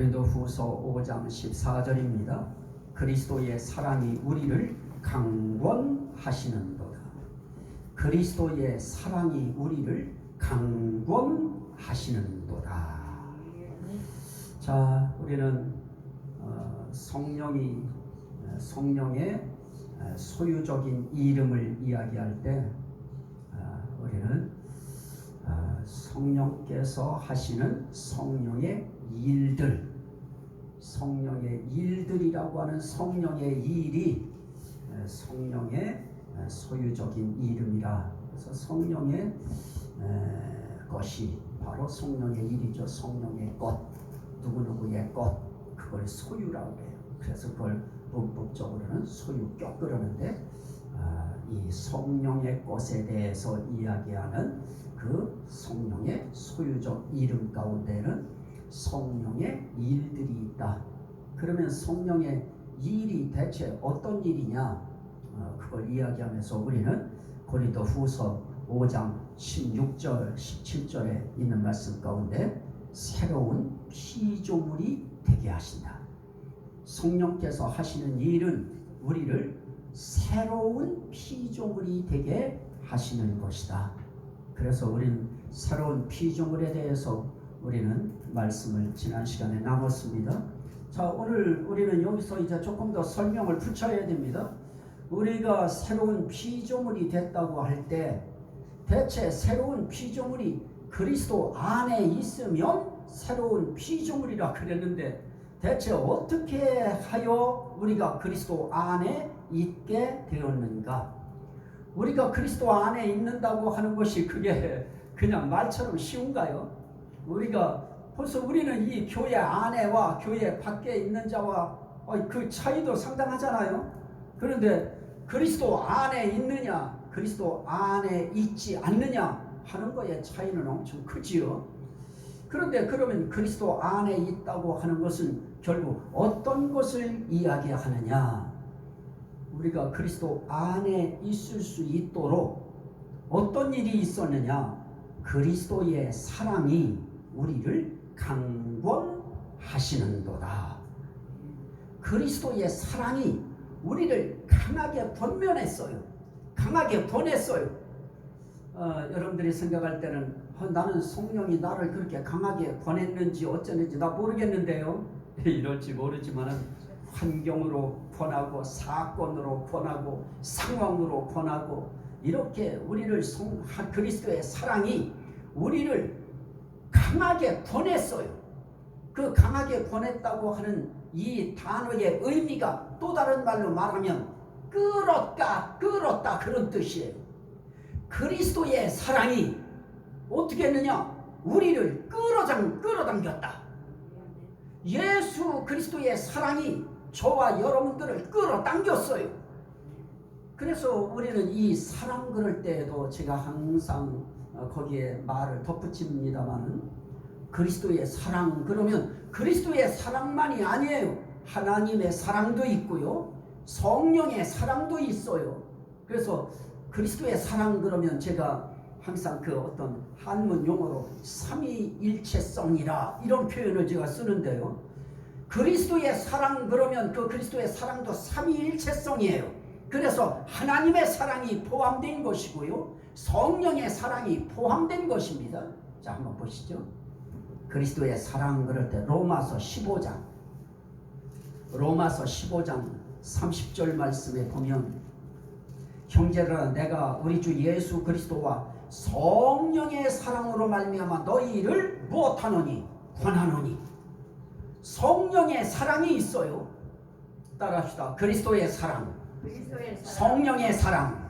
고린도후서 5장 14절입니다. 그리스도의 사랑이 우리를 강권하시는도다. 그리스도의 사랑이 우리를 강권하시는도다. 자, 우리는 성령의 소유적인 이름을 이야기할 때 우리는 성령께서 하시는 성령의 일들이라고 하는 성령의 일이 성령의 소유적인 이름이라. 그래서 성령의 것이 바로 성령의 일이죠. 성령의 것, 누구누구의 것, 그걸 소유라고 해요. 그래서 그걸 문법적으로는 소유격 그러는데, 이 성령의 것에 대해서 이야기하는 그 성령의 소유적 이름 가운데는 성령의 일들이 있다. 그러면 성령의 일이 대체 어떤 일이냐? 그걸 이야기하면서 우리는 고린도후서 5장 16절, 17절에 있는 말씀 가운데 새로운 피조물이 되게 하신다. 성령께서 하시는 일은 우리를 새로운 피조물이 되게 하시는 것이다. 그래서 우리는 새로운 피조물에 대해서 우리는 말씀을 지난 시간에 나눴습니다. 자, 오늘 우리는 여기서 이제 조금 더 설명을 붙여야 됩니다. 우리가 새로운 피조물이 됐다고 할 때 대체 새로운 피조물이 그리스도 안에 있으면 새로운 피조물이라 그랬는데, 대체 어떻게 하여 우리가 그리스도 안에 있게 되었는가? 우리가 그리스도 안에 있는다고 하는 것이 그게 그냥 말처럼 쉬운가요? 벌써 우리는 이 교회 안에와 교회 밖에 있는 자와 그 차이도 상당하잖아요. 그런데 그리스도 안에 있느냐, 그리스도 안에 있지 않느냐 하는 거에 차이는 엄청 크지요. 그런데 그러면 그리스도 안에 있다고 하는 것은 결국 어떤 것을 이야기하느냐? 우리가 그리스도 안에 있을 수 있도록 어떤 일이 있었느냐? 그리스도의 사랑이 우리를 강권하시는도다. 그리스도의 사랑이 우리를 강하게 권면했어요. 강하게 권했어요. 여러분들이 생각할 때는 나는 성령이 나를 그렇게 강하게 권했는지 어쩌는지 나 모르겠는데요. 이럴지 모르지만 환경으로 권하고 사건으로 권하고 상황으로 권하고 이렇게 우리를 그리스도의 사랑이 우리를 강하게 권했어요. 그 강하게 권했다고 하는 이 단어의 의미가 또 다른 말로 말하면 끌었다 그런 뜻이에요. 그리스도의 사랑이 어떻게 했느냐? 우리를 끌어당겼다. 예수 그리스도의 사랑이 저와 여러분들을 끌어당겼어요. 그래서 우리는 이 사랑 그럴 때에도 제가 항상 거기에 말을 덧붙입니다만, 그리스도의 사랑 그러면 그리스도의 사랑만이 아니에요. 하나님의 사랑도 있고요, 성령의 사랑도 있어요. 그래서 그리스도의 사랑 그러면 제가 항상 그 어떤 한문 용어로 삼위일체성이라 이런 표현을 제가 쓰는데요. 그리스도의 사랑 그러면 그 그리스도의 사랑도 삼위일체성이에요. 그래서 하나님의 사랑이 포함된 것이고요, 성령의 사랑이 포함된 것입니다. 자, 한번 보시죠. 그리스도의 사랑 그럴 때 로마서 15장 30절 말씀에 보면, 형제들아 내가 우리 주 예수 그리스도와 성령의 사랑으로 말미암아 너희를 무엇하노니? 권하노니. 성령의 사랑이 있어요. 따라합시다. 그리스도의 사랑, 성령의 사랑.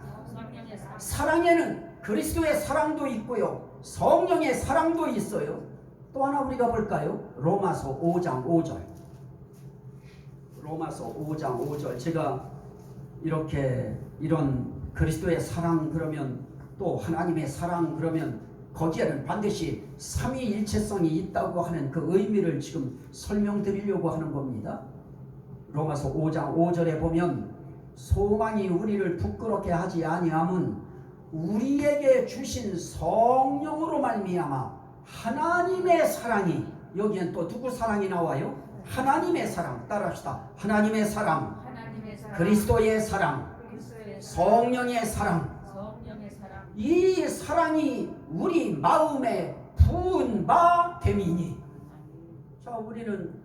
사랑에는 그리스도의 사랑도 있고요, 성령의 사랑도 있어요. 또 하나 우리가 볼까요? 로마서 5장 5절. 로마서 5장 5절. 제가 이런 그리스도의 사랑 그러면 또 하나님의 사랑 그러면 거기에는 반드시 삼위일체성이 있다고 하는 그 의미를 지금 설명드리려고 하는 겁니다. 로마서 5장 5절에 보면, 소망이 우리를 부끄럽게 하지 아니함은 우리에게 주신 성령으로 말미암아 하나님의 사랑이 여기엔 또 누구 사랑이 나와요? 하나님의 사랑. 따라합시다. 하나님의 사랑, 하나님의 사랑, 그리스도의 사랑, 그리스도의 사랑, 성령의 사랑. 성령의 사랑. 이 사랑이 우리 마음에 부은 바 됨이니. 자, 우리는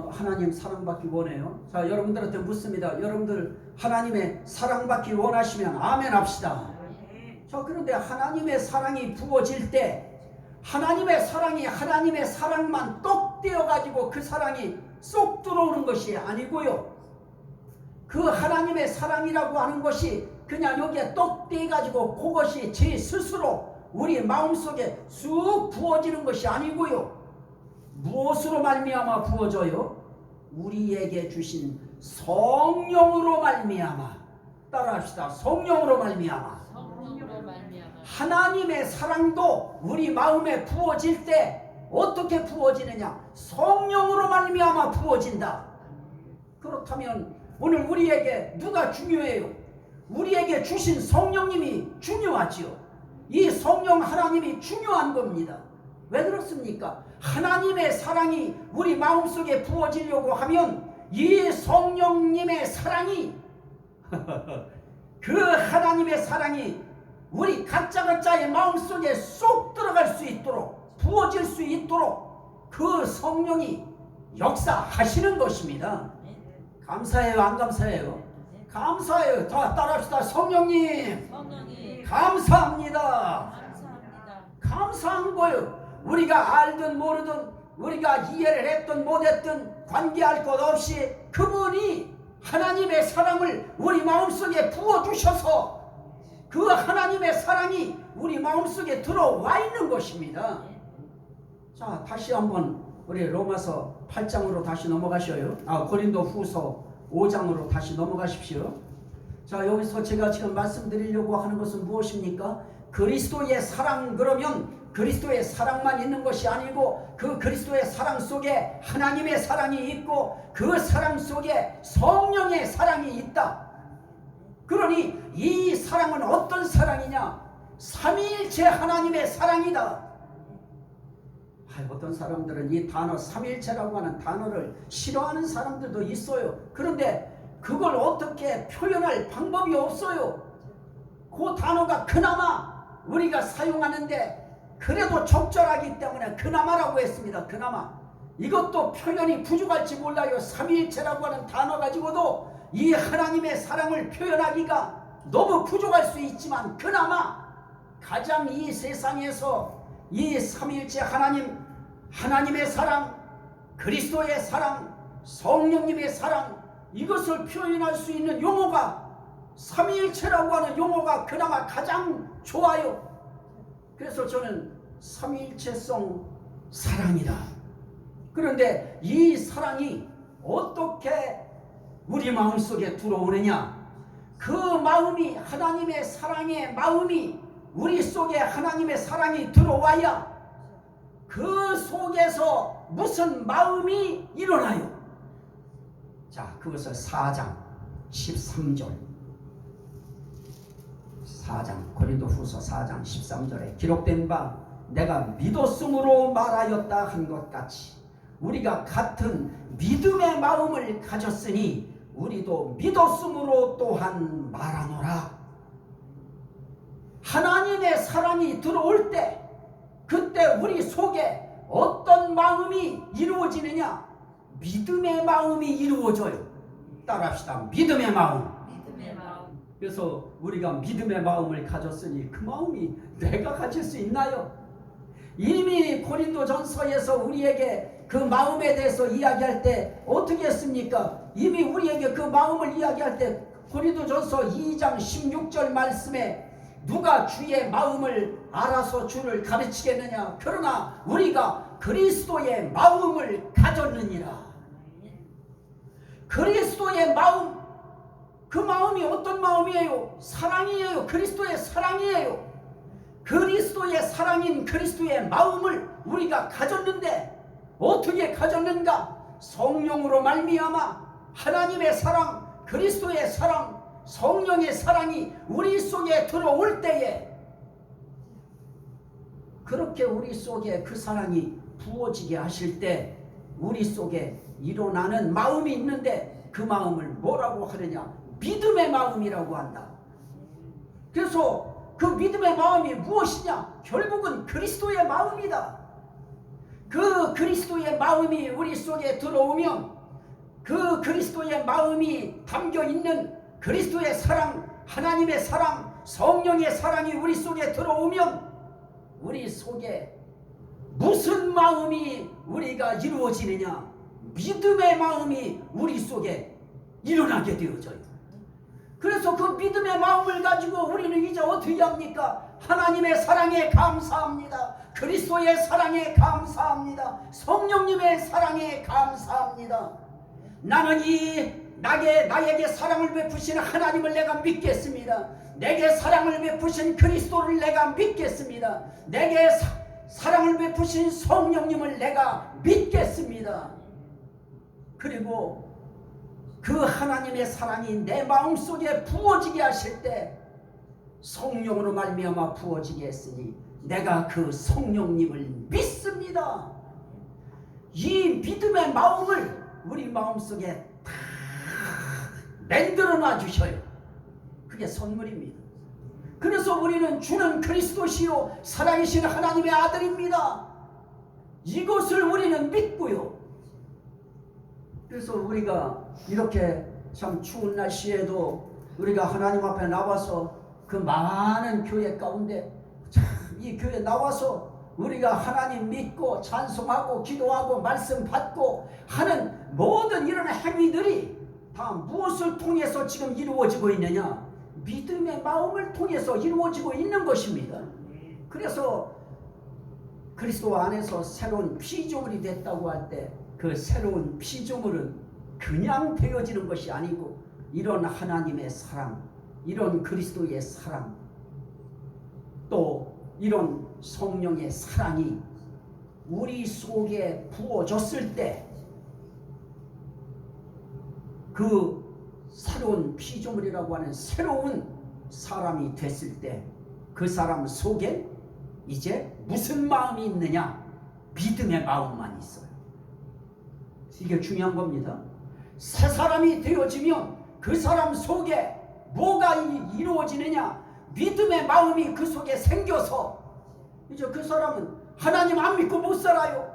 하나님 사랑받기 원해요. 자, 여러분들한테 묻습니다. 여러분들 하나님의 사랑받기 원하시면 아멘 합시다. 자, 그런데 하나님의 사랑이 부어질 때 하나님의 사랑이 하나님의 사랑만 똑 떼어가지고 그 사랑이 쏙 들어오는 것이 아니고요. 그 하나님의 사랑이라고 하는 것이 그냥 여기에 똑 떼어가지고 그것이 제 스스로 우리 마음속에 쑥 부어지는 것이 아니고요. 무엇으로 말미암아 부어져요? 우리에게 주신 성령으로 말미암아. 따라합시다. 성령으로 말미암아. 성령으로 말미암아. 하나님의 사랑도 우리 마음에 부어질 때 어떻게 부어지느냐? 성령으로 말미암아 부어진다. 그렇다면 오늘 우리에게 누가 중요해요? 우리에게 주신 성령님이 중요하지요. 이 성령 하나님이 중요한 겁니다. 왜 그렇습니까? 하나님의 사랑이 우리 마음속에 부어지려고 하면 이 성령님의 사랑이 그 하나님의 사랑이 우리 각자의 마음속에 쏙 들어갈 수 있도록 부어질 수 있도록 그 성령이 역사하시는 것입니다. 감사해요? 안 감사해요? 감사해요. 다 따라합시다. 성령님 감사합니다. 감사한 거예요. 우리가 알든 모르든 우리가 이해를 했든 못했든 관계할 것 없이 그분이 하나님의 사랑을 우리 마음속에 부어주셔서 그 하나님의 사랑이 우리 마음속에 들어와 있는 것입니다. 자, 다시 한번 우리 로마서 8장으로 다시 넘어가셔요. 고린도 후서 5장으로 다시 넘어가십시오. 자, 여기서 제가 지금 말씀드리려고 하는 것은 무엇입니까? 그리스도의 사랑. 그러면 그리스도의 사랑만 있는 것이 아니고 그 그리스도의 사랑 속에 하나님의 사랑이 있고 그 사랑 속에 성령의 사랑이 있다. 그러니 이 사랑은 어떤 사랑이냐? 삼위일체 하나님의 사랑이다. 어떤 사람들은 이 단어 삼위일체라고 하는 단어를 싫어하는 사람들도 있어요. 그런데 그걸 어떻게 표현할 방법이 없어요. 그 단어가 그나마 우리가 사용하는데 그래도 적절하기 때문에 그나마라고 했습니다. 그나마. 이것도 표현이 부족할지 몰라요. 삼위일체라고 하는 단어 가지고도 이 하나님의 사랑을 표현하기가 너무 부족할 수 있지만 그나마 가장 이 세상에서 이 삼위일체 하나님의 사랑, 그리스도의 사랑, 성령님의 사랑, 이것을 표현할 수 있는 용어가 삼위일체라고 하는 용어가 그나마 가장 좋아요. 그래서 저는 삼위일체성 사랑이다. 그런데 이 사랑이 어떻게 우리 마음속에 들어오느냐? 그 마음이 하나님의 사랑의 마음이 우리 속에 하나님의 사랑이 들어와야 그 속에서 무슨 마음이 일어나요? 자, 그것을 4장 13절 4장 고린도후서 4장 13절에 기록된 바 내가 믿었으므로 말하였다 한 것 같이 우리가 같은 믿음의 마음을 가졌으니 우리도 믿었으므로 또한 말하노라. 하나님의 사랑이 들어올 때 그때 우리 속에 어떤 마음이 이루어지느냐? 믿음의 마음이 이루어져요. 따라합시다. 믿음의 마음. 그래서 우리가 믿음의 마음을 가졌으니 그 마음이 내가 가질 수 있나요? 이미 고린도전서에서 우리에게 그 마음에 대해서 이야기할 때 어떻게 했습니까? 이미 우리에게 그 마음을 이야기할 때 고린도전서 2장 16절 말씀에 누가 주의 마음을 알아서 주를 가르치겠느냐? 그러나 우리가 그리스도의 마음을 가졌느니라. 그리스도의 마음, 그 마음이 어떤 마음이에요? 사랑이에요. 그리스도의 사랑이에요. 그리스도의 사랑인 그리스도의 마음을 우리가 가졌는데 어떻게 가졌는가? 성령으로 말미암아 하나님의 사랑, 그리스도의 사랑, 성령의 사랑이 우리 속에 들어올 때에 그렇게 우리 속에 그 사랑이 부어지게 하실 때 우리 속에 일어나는 마음이 있는데 그 마음을 뭐라고 하느냐? 믿음의 마음이라고 한다. 그래서 그 믿음의 마음이 무엇이냐? 결국은 그리스도의 마음이다. 그 그리스도의 마음이 우리 속에 들어오면 그 그리스도의 마음이 담겨 있는 그리스도의 사랑, 하나님의 사랑, 성령의 사랑이 우리 속에 들어오면 우리 속에 무슨 마음이 우리가 이루어지느냐? 믿음의 마음이 우리 속에 일어나게 되어져요. 그래서 그 믿음의 마음을 가지고 우리는 이제 어떻게 합니까? 하나님의 사랑에 감사합니다. 그리스도의 사랑에 감사합니다. 성령님의 사랑에 감사합니다. 나는 나에게 사랑을 베푸신 하나님을 내가 믿겠습니다. 내게 사랑을 베푸신 그리스도를 내가 믿겠습니다. 내게 사랑을 베푸신 성령님을 내가 믿겠습니다. 그리고 그 하나님의 사랑이 내 마음속에 부어지게 하실 때 성령으로 말미암아 부어지게 했으니 내가 그 성령님을 믿습니다. 이 믿음의 마음을 우리 마음속에 다 만들어 놔 주셔요. 그게 선물입니다. 그래서 우리는 주는 그리스도시요 살아계신 하나님의 아들입니다. 이것을 우리는 믿고요. 그래서 우리가 이렇게 참 추운 날씨에도 우리가 하나님 앞에 나와서 그 많은 교회 가운데 참 이 교회 나와서 우리가 하나님 믿고 찬송하고 기도하고 말씀 받고 하는 모든 이런 행위들이 다 무엇을 통해서 지금 이루어지고 있느냐? 믿음의 마음을 통해서 이루어지고 있는 것입니다. 그래서 그리스도 안에서 새로운 피조물이 됐다고 할 때 그 새로운 피조물은 그냥 되어지는 것이 아니고 이런 하나님의 사랑, 이런 그리스도의 사랑, 또 이런 성령의 사랑이 우리 속에 부어졌을 때 그 새로운 피조물이라고 하는 새로운 사람이 됐을 때 그 사람 속에 이제 무슨 마음이 있느냐? 믿음의 마음만 있어요. 이게 중요한 겁니다. 새 사람이 되어지면 그 사람 속에 뭐가 이루어지느냐? 믿음의 마음이 그 속에 생겨서 이제 그 사람은 하나님 안 믿고 못 살아요.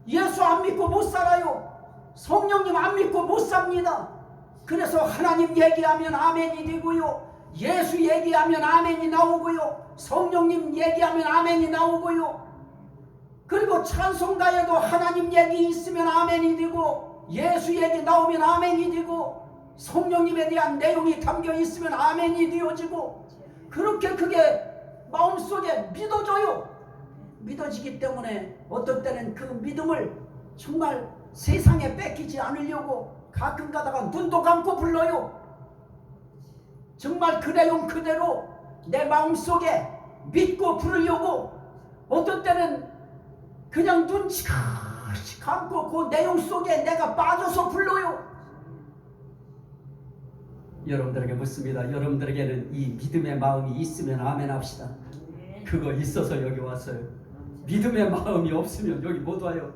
예수 안 믿고 못 살아요. 성령님 안 믿고 못 삽니다. 그래서 하나님 얘기하면 아멘이 되고요. 예수 얘기하면 아멘이 나오고요. 성령님 얘기하면 아멘이 나오고요. 그리고 찬송가에도 하나님 얘기 있으면 아멘이 되고 예수 얘기 나오면 아멘이 되고 성령님에 대한 내용이 담겨 있으면 아멘이 되어지고 그렇게 그게 마음속에 믿어져요. 믿어지기 때문에 어떤 때는 그 믿음을 정말 세상에 뺏기지 않으려고 가끔 가다가 눈도 감고 불러요. 정말 그 내용 그대로 내 마음속에 믿고 부르려고 어떤 때는 그냥 눈 지그시 감고 그 내용 속에 내가 빠져서 불러요. 여러분들에게 묻습니다. 여러분들에게는 이 믿음의 마음이 있으면 아멘 합시다. 그거 있어서 여기 왔어요. 믿음의 마음이 없으면 여기 못 와요.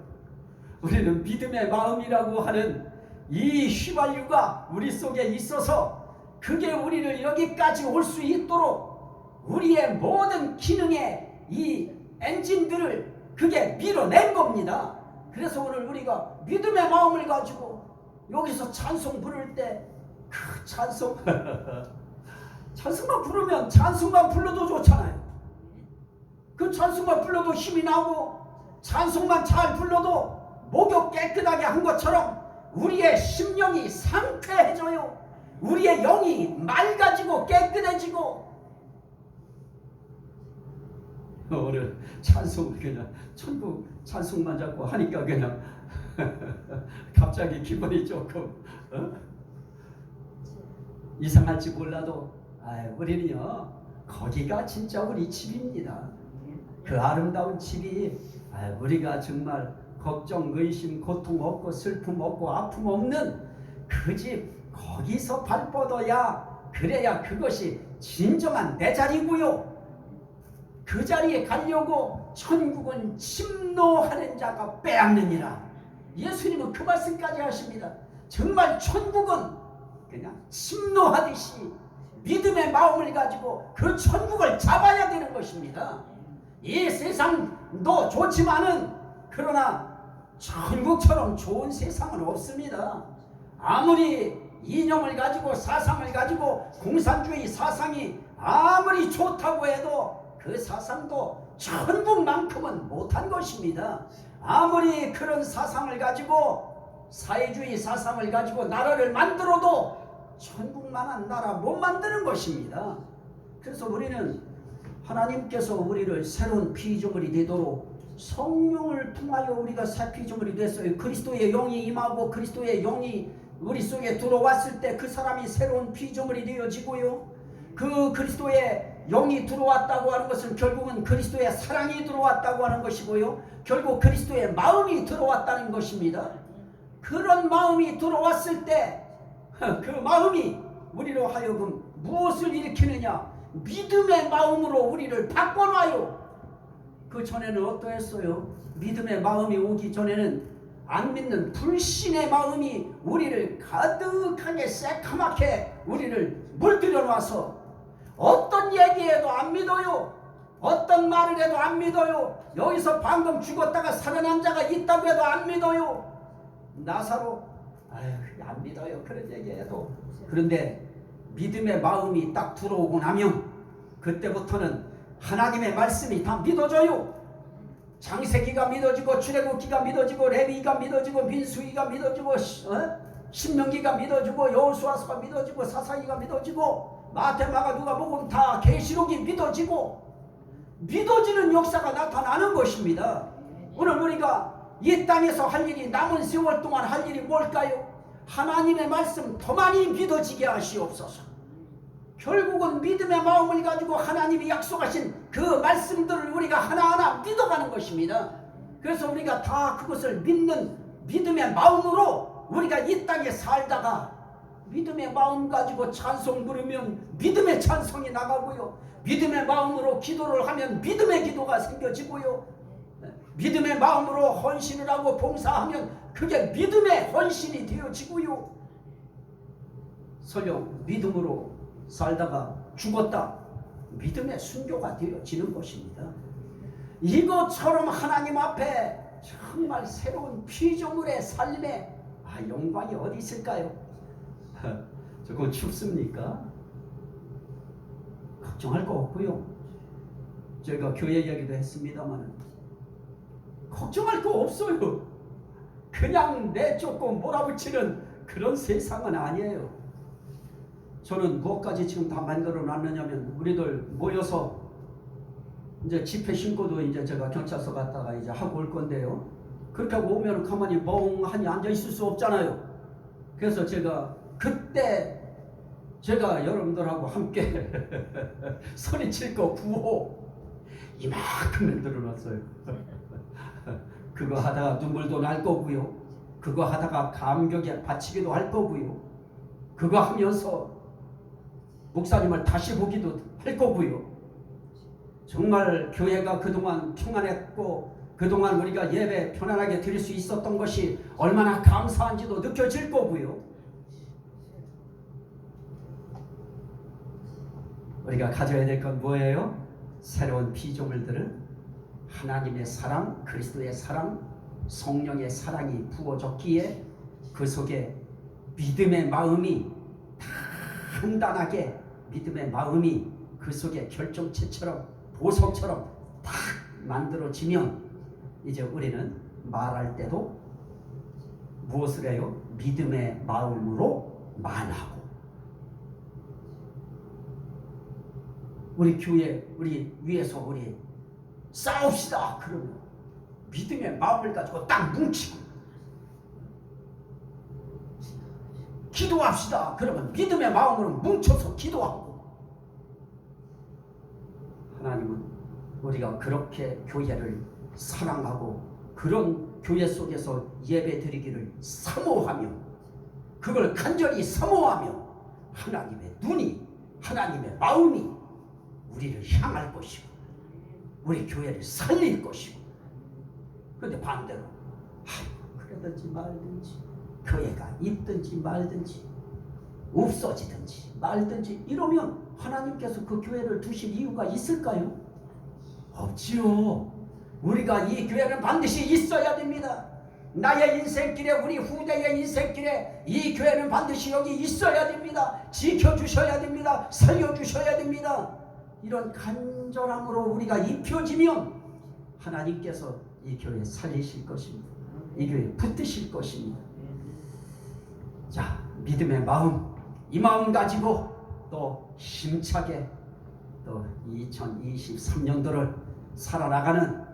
우리는 믿음의 마음이라고 하는 이 휘발유가 우리 속에 있어서 그게 우리를 여기까지 올 수 있도록 우리의 모든 기능의 이 엔진들을 그게 밀어낸 겁니다. 그래서 오늘 우리가 믿음의 마음을 가지고 여기서 찬송 부를 때 그 찬송만 부르면 찬송만 불러도 좋잖아요. 그 찬송만 불러도 힘이 나고 찬송만 잘 불러도 목욕 깨끗하게 한 것처럼 우리의 심령이 상쾌해져요. 우리의 영이 맑아지고 깨끗해지고 오늘 찬송을 그냥 천국 찬송만 자꾸 하니까 그냥 갑자기 기분이 조금 이상할지 몰라도 우리는요 거기가 진짜 우리 집입니다. 그 아름다운 집이 우리가 정말 걱정, 의심, 고통 없고 슬픔 없고 아픔 없는 그 집 거기서 발 뻗어야 그래야 그것이 진정한 내 자리고요. 그 자리에 가려고 천국은 침노하는 자가 빼앗느니라. 예수님은 그 말씀까지 하십니다. 정말 천국은 그냥 침노하듯이 믿음의 마음을 가지고 그 천국을 잡아야 되는 것입니다. 이 세상도 좋지만은 그러나 천국처럼 좋은 세상은 없습니다. 아무리 이념을 가지고 사상을 가지고 공산주의 사상이 아무리 좋다고 해도 그 사상도 천국만큼은 못한 것입니다. 아무리 그런 사상을 가지고 사회주의 사상을 가지고 나라를 만들어도 천국만한 나라 못 만드는 것입니다. 그래서 우리는 하나님께서 우리를 새로운 피조물이 되도록 성령을 통하여 우리가 새 피조물이 됐어요. 그리스도의 영이 임하고 그리스도의 영이 우리 속에 들어왔을 때 그 사람이 새로운 피조물이 되어지고요. 그 그리스도의 영이 들어왔다고 하는 것은 결국은 그리스도의 사랑이 들어왔다고 하는 것이고요. 결국 그리스도의 마음이 들어왔다는 것입니다. 그런 마음이 들어왔을 때 그 마음이 우리로 하여금 무엇을 일으키느냐? 믿음의 마음으로 우리를 바꿔놔요. 그 전에는 어떠했어요? 믿음의 마음이 오기 전에는 안 믿는 불신의 마음이 우리를 가득하게 새카맣게 우리를 물들여 놔서 어떤 얘기해도 안 믿어요. 어떤 말을 해도 안 믿어요. 여기서 방금 죽었다가 살아난 자가 있다고 해도 안 믿어요. 나사로 안 믿어요. 그런 얘기해도. 그런데 믿음의 마음이 딱 들어오고 나면 그때부터는 하나님의 말씀이 다 믿어져요. 창세기가 믿어지고 출애굽기가 믿어지고 레위기가 믿어지고 민수기가 믿어지고 신명기가 믿어지고 여호수아서가 믿어지고 사사기가 믿어지고 마태마가 누가복음 다 계시록이 믿어지고 믿어지는 역사가 나타나는 것입니다. 오늘 우리가 이 땅에서 할 일이 남은 세월 동안 할 일이 뭘까요? 하나님의 말씀 더 많이 믿어지게 하시옵소서. 결국은 믿음의 마음을 가지고 하나님이 약속하신 그 말씀들을 우리가 하나하나 믿어가는 것입니다. 그래서 우리가 다 그것을 믿는 믿음의 마음으로 우리가 이 땅에 살다가 믿음의 마음 가지고 찬송 부르면 믿음의 찬송이 나가고요. 믿음의 마음으로 기도를 하면 믿음의 기도가 생겨지고요. 믿음의 마음으로 헌신을 하고 봉사하면 그게 믿음의 헌신이 되어지고요. 설령 믿음으로 살다가 죽었다. 믿음의 순교가 되어지는 것입니다. 이것처럼 하나님 앞에 정말 새로운 피조물의 삶에 영광이 어디 있을까요? 조금 춥습니까? 걱정할 거 없고요. 저희가 교회 이야기도 했습니다만 걱정할 거 없어요. 그냥 내쫓고 몰아붙이는 그런 세상은 아니에요. 저는 무엇까지 지금 다 만들어 놨느냐면 우리들 모여서 이제 집회 신고도 이제 제가 경찰서 갔다가 이제 하고 올 건데요. 그렇게 하고 오면 가만히 멍하니 앉아 있을 수 없잖아요. 그래서 제가 그때 제가 여러분들하고 함께 소리칠 거 구호 이만큼 만들어 놨어요. 그거 하다가 눈물도 날 거고요. 그거 하다가 감격에 바치기도 할 거고요. 그거 하면서 목사님을 다시 보기도 할 거고요. 정말 교회가 그동안 평안했고 그동안 우리가 예배 편안하게 드릴 수 있었던 것이 얼마나 감사한지도 느껴질 거고요. 우리가 가져야 될 건 뭐예요? 새로운 피조물들은 하나님의 사랑, 그리스도의 사랑, 성령의 부어졌기에 그 속에 믿음의 마음이 단단하게 믿음의 마음이 그 속에 결정체처럼 보석처럼 딱 만들어지면 이제 우리는 말할 때도 무엇을 해요? 믿음의 마음으로 말하고 우리 교회 우리 위에서 우리 싸웁시다 그러면 믿음의 마음을 가지고 딱 뭉치고 기도합시다 그러면 믿음의 마음으로 뭉쳐서 기도하고 하나님은 우리가 그렇게 교회를 사랑하고 그런 교회 속에서 예배 드리기를 사모하며 그걸 간절히 사모하며 하나님의 눈이 하나님의 마음이 우리를 향할 것이고 우리 교회를 살릴 것이고, 그런데 반대로 그러든지 말든지 교회가 있든지 말든지 없어지든지 말든지 이러면 하나님께서 그 교회를 두실 이유가 있을까요? 없지요. 우리가 이 교회는 반드시 있어야 됩니다. 나의 인생길에, 우리 후대의 인생길에 이 교회는 반드시 여기 있어야 됩니다. 지켜주셔야 됩니다. 살려주셔야 됩니다. 이런 간절함으로 우리가 입혀지면 하나님께서 이 교회 살리실 것입니다. 이 교회 붙드실 것입니다. 자, 믿음의 마음, 이 마음 가지고 또 힘차게 또 2023년도를 살아나가는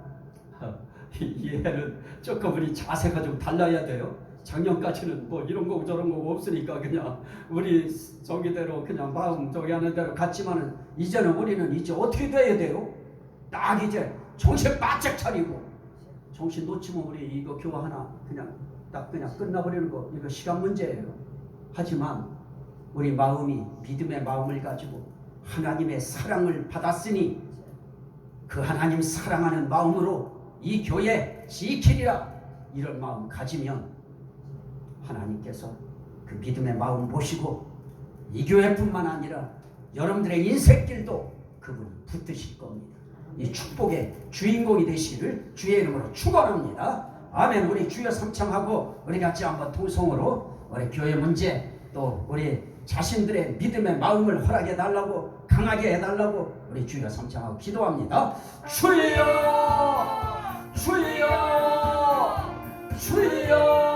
이 해는 조금 우리 자세가 좀 달라야 돼요. 작년까지는 뭐 이런 거 저런 거 없으니까 그냥 우리 저기대로 그냥 마음 저기 하는 대로 갔지만은 이제는 우리는 이제 어떻게 돼야 돼요? 딱 이제 정신 바짝 차리고, 정신 놓치면 우리 이거 교화 하나 그냥 딱 그냥 끝나버리는 거, 이거 시간 문제예요. 하지만 우리 마음이 믿음의 마음을 가지고 하나님의 사랑을 받았으니 그 하나님 사랑하는 마음으로 이 교회 지키리라, 이런 마음 가지면 하나님께서 그 믿음의 마음 보시고 이 교회뿐만 아니라 여러분들의 인생길도 그분이 붙드실 겁니다. 이 축복의 주인공이 되시기를 주의 이름으로 축원합니다. 아멘. 우리 주여 삼창하고 우리 같이 한번 통성으로 우리 교회 문제, 또 우리 자신들의 믿음의 마음을 허락해 달라고, 강하게 해달라고 우리 주여 삼창하고 기도합니다. 주여, 주여, 주여.